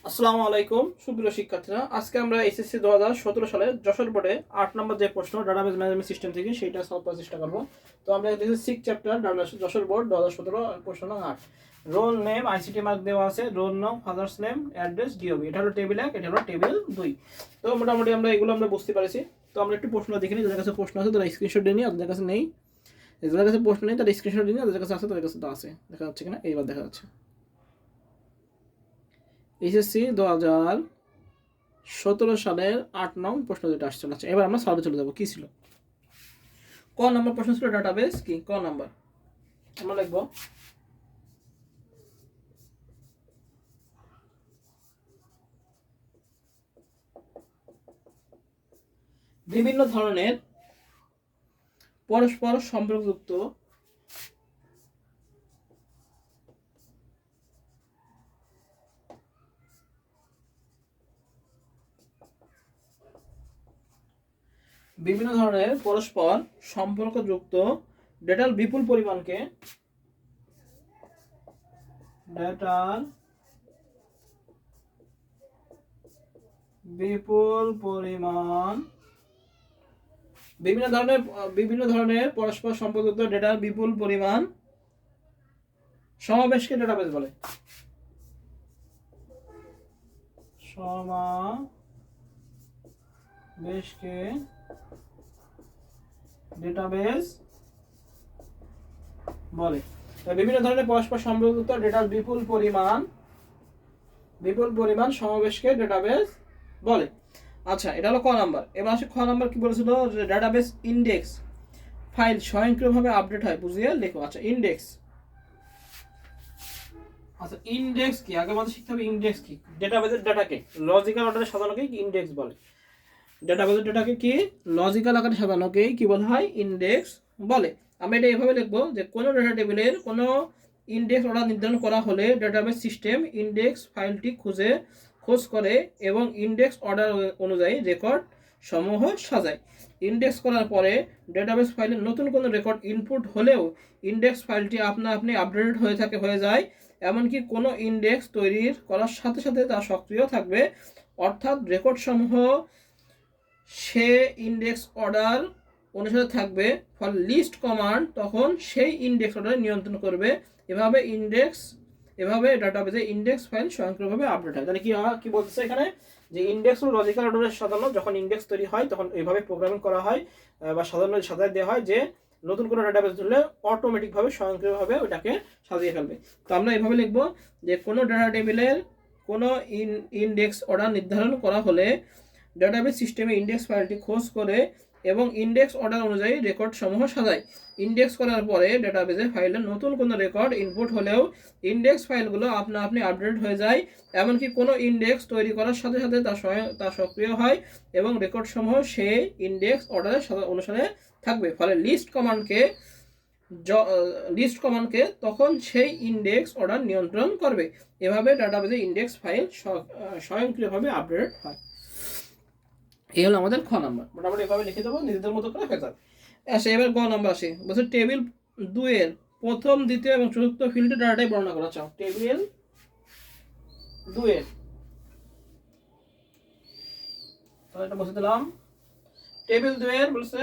আসসালামু আলাইকুম সুপ্রিয় শিক্ষার্থীরা, আজকে আমরা এসএসসি 2017 সালে যশোর বোর্ডে 8 নম্বর যে প্রশ্ন ডাটাবেজ ম্যানেজমেন্ট সিস্টেম থেকে সেটা সলভ করার চেষ্টা করব। তো আমরা দেখি 6 চ্যাপ্টার যশোর বোর্ড 2017 প্রশ্ন নং 8। রোল নেম আইসিটি মার্ক দেওয়া আছে, রোল নাম, ফাদার্স নেম, অ্যাড্রেস, ডিওবি। এটা হলো টেবিল 1, এটা হলো টেবিল 2। তো মোটামুটি আমরা এগুলো বুঝতে পারছি। তো আমরা একটু প্রশ্ন দেখে নিই, যাদের কাছে প্রশ্ন আছে তারা স্ক্রিনশট দিয়ে নিই, যাদের কাছে নেই, যাদের কাছে প্রশ্ন নেই তারা স্ক্রিনশট দিয়ে নিই, যাদের কাছে আছে তাদের কাছে তো আছে। দেখা যাচ্ছে কিনা? এইবার দেখা যাচ্ছে। এসএসসি 2017 সালের 8 নং প্রশ্ন যেটা আসছে। আচ্ছা, এবার আমরা সলভে চলে যাবো। কি ছিল? ক নম্বর প্রশ্ন ছিল ডাটাবেস কি। ক নাম্বার আমরা লিখব বিভিন্ন ধরনের পরস্পর সম্পর্কযুক্ত ডেটার বিপুল পরিমাণকে বিভিন্ন ধরনের পরস্পর সম্পর্কযুক্ত ডেটার বিপুল পরিমাণ সমাবেশকে ডেটাবেস বলে। সমাবেশকে ডেটাবেস বলে। বিভিন্ন ধরনের পরস্পর সম্পর্কিত ডেটার বিপুল পরিমাণ সমাবেশকে ডেটাবেস বলে। আচ্ছা, এটা হলো ক নাম্বার। এবার আসে খ নাম্বার। কি বলেছিল? যে ডেটাবেস ইন্ডেক্স ফাইল স্বয়ংক্রিয়ভাবে আপডেট হয়, বুঝিয়ে লেখো। আচ্ছা, ইন্ডেক্স কি আগে আমাদের শিখতে হবে। ইন্ডেক্স কি? ডেটাবেসের ডাটাকে লজিক্যাল অর্ডারে সাজানোকে কি ইন্ডেক্স বলে। ডেটাবেসের ডাটাকে কি লজিক্যাল আকারে সাজানোকে কি বলা হয়? ইন্ডেক্স বলে। আমরা এটা এভাবে লিখবো যে কোনো ডেটা টেবিলের কোনো ইন্ডেক্স অর্ডার নির্ধারণ করা হলে ডেটাবেস সিস্টেম ইন্ডেক্স ফাইলটি খোঁজ করে এবং ইন্ডেক্স অর্ডার অনুযায়ী রেকর্ড সমূহ সাজায়। ইন্ডেক্স করার পরে ডেটাবেস ফাইলে নতুন কোনো রেকর্ড ইনপুট হলেও ইন্ডেক্স ফাইলটি আপনি আপডেটেড হয়ে যায়। এমনকি কোনো ইন্ডেক্স তৈরি করার সাথে সাথে তা সক্রিয় থাকবে, অর্থাৎ রেকর্ড সমূহ সে ইন্ডেক্স অর্ডার অনুসারে থাকবে। ফলে লিস্ট কমান্ড তখন সেই ইন্ডেক্স অর্ডার নিয়ন্ত্রণ করবে। এভাবে ডাটাবেজে ইন্ডেক্স ফাইল স্বয়ংক্রিয়ভাবে আপডেট হয়। তাহলে কি বলতেছে এখানে? যে ইন্ডেক্স লজিক্যাল অর্ডারে সাজানো, যখন ইন্ডেক্স তৈরি হয় তখন এইভাবে প্রোগ্রামিং করা হয় বা সাজায় দেওয়া হয় যে নতুন কোনো ডাটাবেস ধরলে অটোমেটিকভাবে স্বয়ংক্রিয়ভাবে ওটাকে সাজিয়ে ফেলবে। তো আমরা এভাবে লিখবো যে কোনো ডাটা টেবিলের কোনো ইন্ডেক্স অর্ডার নির্ধারণ করা হলে ডেটাবেস সিস্টেমে ইন্ডেক্স ফাইলটি খোঁজ করে এবং ইন্ডেক্স অর্ডার অনুযায়ী রেকর্ড সমূহ সাজায়। ইন্ডেক্স করার পরে ডেটাবেসে ফাইলে নতুন কোনো রেকর্ড ইনপুট হলেও ইন্ডেক্স ফাইলগুলো আপনি আপডেট হয়ে যায়। এমনকি কোনো ইন্ডেক্স তৈরি করার সাথে সাথে তা সক্রিয় হয় এবং রেকর্ড সমূহ সেই ইন্ডেক্স অর্ডারের অনুসারে থাকবে। ফলে লিস্ট কমান্ডকে তখন সেই ইন্ডেক্স অর্ডার নিয়ন্ত্রণ করবে। এভাবে ডাটাবেসে ইন্ডেক্স ফাইল স্বয়ংক্রিয়ভাবে আপডেট হয়। এই হলো আমাদের খ নাম্বার। মোটামুটি এভাবে লিখে দেবো, নিজেদের মতো করে হয়ে যাবে। আসে এবার গ নাম্বার আসে। বলছে টেবিল 2 এর প্রথম, দ্বিতীয় এবং চতুর্থ ফিল্ডে ডাটাটাই বর্ণনা করা। চাও টেবিল 2 এর, তাহলে এটা বসে দিলাম। টেবিল 2 এর বলছে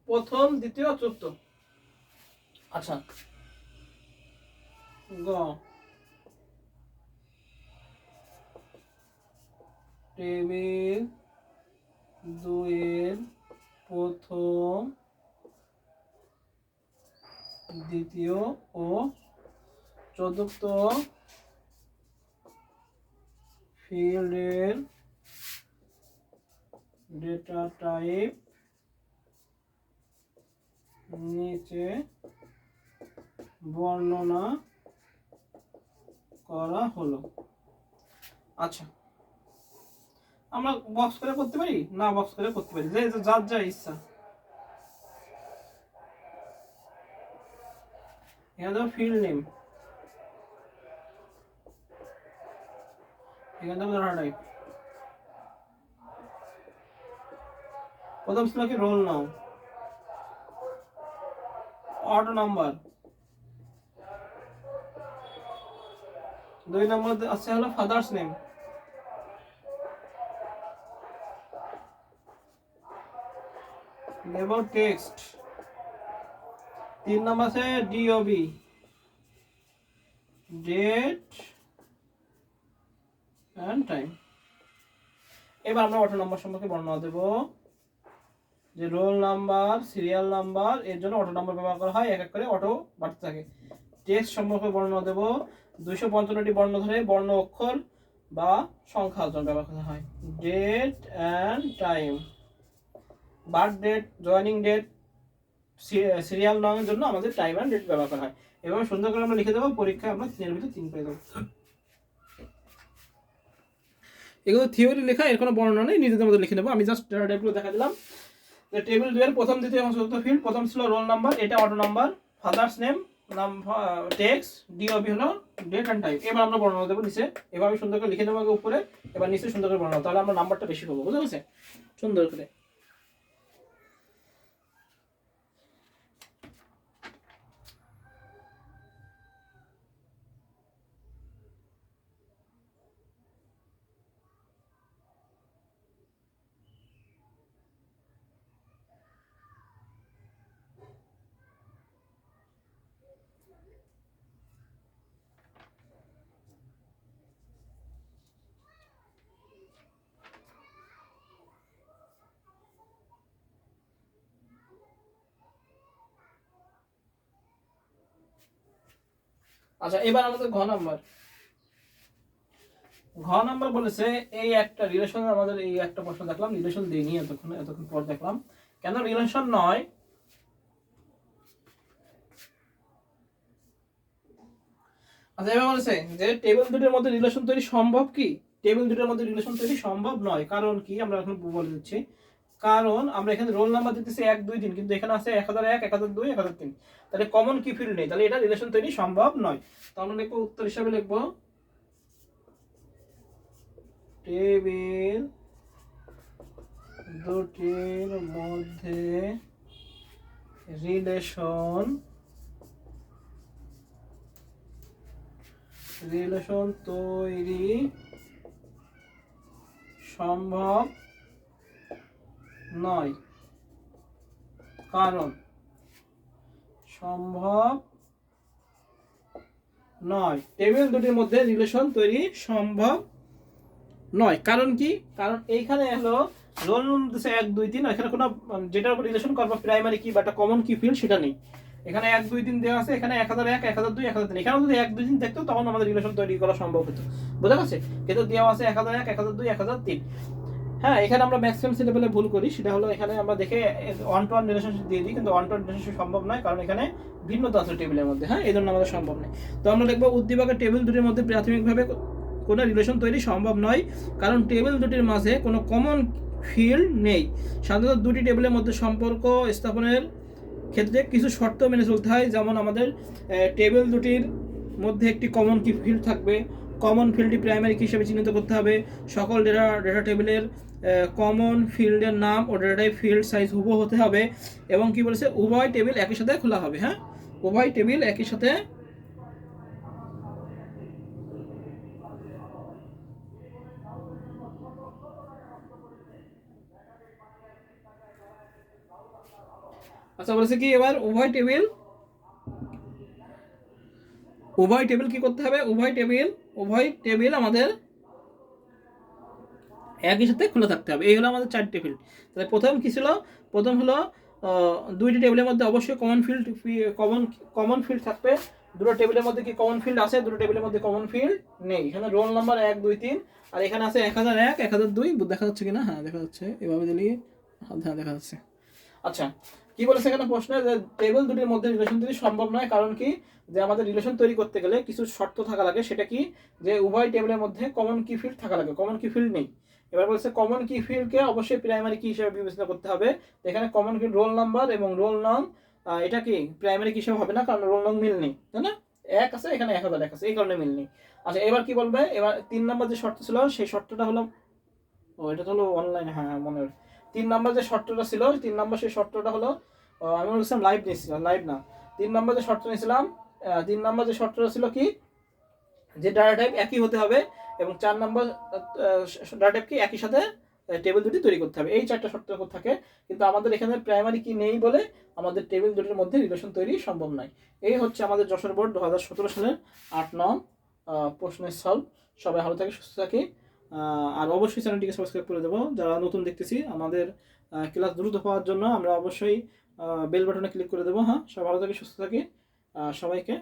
প্রথম, দ্বিতীয়, চতুর্থ। আচ্ছা, গ টেবিল 2 এর প্রথম, দ্বিতীয় ও চতুর্থ ফিল্ডের ডেটা টাইপ নিচে বর্ণনা করা হলো। আচ্ছা, আমরা বক্স করে করতে পারি, না বক্স করে করতে পারি, যে যার যা ইচ্ছা। এখানে ফিল্ড নেম, এখানে ডাটা টাইপ। প্রথম ছিল কি রোল নাও, অর্ডার নাম্বার। 2 নম্বর আছে হলো ফাদার্স নেম, দেব টেক্সট। 3 নাম্বার আছে ডিওবি, ডেট অ্যান্ড টাইম। এবার আমরা অটো নাম্বার সম্পর্কে বর্ণনা দেব, যে রোল নাম্বার, সিরিয়াল নাম্বার, এর জন্য অটো নাম্বার ব্যবহার করা হয়, এক এক করে অটো বাড়তে থাকে। টেক্সট সম্পর্কে বর্ণনা দেব, 255টি বর্ণ ধরে বর্ণ, অক্ষর বা সংখ্যা ব্যবহার করা হয়। Date and time, birth date, joining date, serial নামের জন্য আমাদের টাইম অ্যান্ড ডেট ব্যবহার করা হয়। এভাবে সুন্দর করে আমরা লিখে দেবো, পরীক্ষায় আমরা 3 এর ভিতরে 3 পেয়ে দেবো। এগুলো থিওরি লেখা, এর কোনো বর্ণনা নেই, নিজেদের মধ্যে লিখে নেবো। আমি জাস্ট ডেটা টাইপগুলো দেখা দিলাম। টেবিল 2 এর প্রথম, দ্বিতীয় এবং চতুর্থ ফিল্ড, প্রথম ছিল রোল নাম্বার, এটা auto number, father's name, text, DOB হলো ডেট অ্যান্ড টাইম। এবার আমরা বর্ণনা দেবো নিচে, এভাবে সুন্দর করে লিখে নেবো উপরে, এবার নিচে সুন্দর করে বর্ণনা, তাহলে আমরা নাম্বারটা বেশি পাবো, বুঝতে পারছেন? সুন্দর করে। আচ্ছা, এবার আমাদের ঘ নাম্বার বলেছে, এই একটা রিলেশন, আমাদের এই একটা প্রশ্ন দেখলাম, রিলেশন দেইনি এতক্ষণ পর দেখলাম, কেন রিলেশন নয়? আচ্ছা, এবার বলেছে যে টেবিল দুটোর মধ্যে রিলেশন তৈরি সম্ভব কি? টেবিল দুটোর মধ্যে রিলেশন তৈরি সম্ভব নয়, কারণ কি? আমরা এখন বলে দিচ্ছি। কারণ আমরা এখানে রোল নাম্বার দিতেছি 1 2 3, কিন্তু এখানে আছে 1001, 1002, 1003, তাহলে কমন কি ফিল্ড নেই, তাহলে এটা রিলেশন তৈরি সম্ভব নয়। তো আমরা লিখবো, উত্তর হিসাবে লিখবো টেবিল দুটির মধ্যে রিলেশন তৈরি সম্ভব নয়, কারণ সম্ভব নয়। টেবিল দুটির মধ্যে রিলেশন তৈরি সম্ভব নয়, কারণ কি? কারণ এইখানে হলো রোল নম্বর 1 2 3, এখানে কোনো যেটার উপর রিলেশন করবো প্রাইমারি কি বা একটা কমন কি ফিল্ড সেটা নেই। এখানে 1 2 3 দেওয়া আছে, এখানে 1001, 1002, 1003, এখানে যদি 1 2 3 দেখতো তখন আমাদের রিলেশন তৈরি করা সম্ভব হতো, বুঝা গেছে? কিন্তু দেওয়া আছে 1001, 1002, 1003। হ্যাঁ, এখানে আমরা ম্যাক্সিমাম লেভেলে ভুল করি, সেটা হলো এখানে আমরা দেখে 1 to 1 রিলেশনশিপ দিয়ে দিই, কিন্তু 1 to 1 রিলেশনশিপ সম্ভব নয়, কারণ এখানে ভিন্নতা আছে টেবিলের মধ্যে। হ্যাঁ, এই জন্য আমাদের সম্ভব নয়। তো আমরা লিখবো, উদ্দীপকের টেবিল দুটির মধ্যে প্রাথমিকভাবে কোনো রিলেশন তৈরি সম্ভব নয়, কারণ টেবিল দুটির মাঝে কোনো কমন ফিল্ড নেই। সাধারণত দুটি টেবিলের মধ্যে সম্পর্ক স্থাপনের ক্ষেত্রে কিছু শর্ত মেনে চলতে হয়, যেমন আমাদের টেবিল দুটির মধ্যে একটি কমন কি ফিল্ড থাকবে, কমন ফিল্ডটি প্রাইমারি কি হিসেবে চিহ্নিত করতে হবে, সকল ডেটা টেবিলের কমন ফিল্ডের নাম ও ডেটা টাইপ ফিল্ড সাইজ হুবহু হতে হবে, এবং কি বলেছে, উভয় টেবিল একই সাথে খোলা হবে। হ্যাঁ, উভয় টেবিল একই সাথে আচ্ছা বলেছে কি, এবার উভয় টেবিল কি করতে হবে? উভয় টেবিল আমাদের একই সাথে খোলা থাকতে হবে। এই হলো আমাদের 4টে ফিল্ড। তাহলে প্রথম কি ছিল? প্রথম হলো দুইটি টেবিলের মধ্যে অবশ্যই কমন ফিল্ড থাকবে। দুটো টেবিলের মধ্যে কি কমন ফিল্ড আছে? দুটো টেবিলের মধ্যে কমন ফিল্ড নেই। এখানে রোল নাম্বার 1 2 3, আর এখানে আছে 1001, 1002। দেখা যাচ্ছে কিনা? হ্যাঁ, দেখা যাচ্ছে। এভাবে দিলে হ্যাঁ, দেখা যাচ্ছে। আচ্ছা, কি বলেছে এখানে প্রশ্নে, যে টেবিল দুটির মধ্যে রিলেশন তৈরি সম্ভব নয়, কারণ কি? যে আমাদের রিলেশন তৈরি করতে গেলে কিছু শর্ত থাকা লাগে, সেটা কি? যে উভয় টেবিলের মধ্যে কমন কি ফিল্ড থাকা লাগে। কমন কি ফিল্ড নেই। এবার বলছে কমন কি ফিল্ডকে অবশ্যই প্রাইমারি কি হিসেবে বিবেচনা করতে হবে। এখানে কমন ফিল্ড রোল নাম্বার এবং রোল নাম, এটা কি প্রাইমারি কি হিসেবে হবে না, কারণ রোল নাম মিল নেই, তাই না? 1 আছে, এখানে 1001 আছে, এই কারণে মিল নেই। আচ্ছা, এবার কি বলবে? এবার 3 নাম্বার যে শর্ত ছিল, সেই শর্তটা হলো, এটা তো হলো অনলাইন, হ্যাঁ মনে হয়। 3 নাম্বার যে শর্তটা ছিল, 3 নাম্বার সেই শর্তটা হলো, আমি বলছিলাম লাইভ নিয়েছিলাম, লাইভ না। 3 নাম্বার যে শর্ত নিয়েছিলাম, 3 নাম্বার যে শর্তটা ছিল কি, যে ডাটা টাইপ একই হতে হবে, এবং 4 নাম্বার ডাটা টাইপ কি একই সাথে টেবিল দুটি তৈরি করতে হবে। এই 4টা শর্ত থাকে, কিন্তু আমাদের এখানে প্রাইমারি কি নেই বলে আমাদের টেবিল দুটির মধ্যে রিলেশন তৈরি সম্ভব নয়। এই হচ্ছে আমাদের যশোর বোর্ড 2017 সালের 8 নং প্রশ্নের সলভ। সবাই ভালো থাকে, সুস্থ থাকি। আর অবশ্যই চ্যানেলটিকে সাবস্ক্রাইব করে দেবো যারা নতুন দেখতেছি। আমাদের ক্লাস দ্রুত পাওয়ার জন্য আমরা অবশ্যই বেল বাটনে ক্লিক করে দেবো। হ্যাঁ, সবাই ভালো থাকি, সুস্থ থাকি। সবাইকে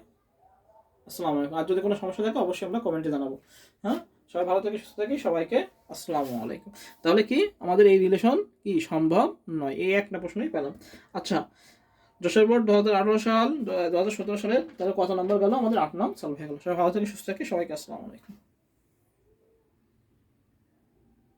আসসালামু আলাইকুম। আর যদি কোনো সমস্যা থাকে অবশ্যই আমরা কমেন্টে জানাবো। হ্যাঁ, সবাই ভালো থাকি, সুস্থ থাকি। সবাইকে আসসালামু আলাইকুম। তাহলে কি আমাদের এই রিলেশন কি সম্ভব নয়? এই একটা প্রশ্নই পেলাম। আচ্ছা, যশোর বোর্ড 2018 সাল 2017 সালের তাহলে কত নম্বর গেল? আমাদের 8 নং সলভ হয়ে গেল। সবাই ভালো থাকি, সুস্থ থাকি। সবাইকে আসসালামু আলাইকুম।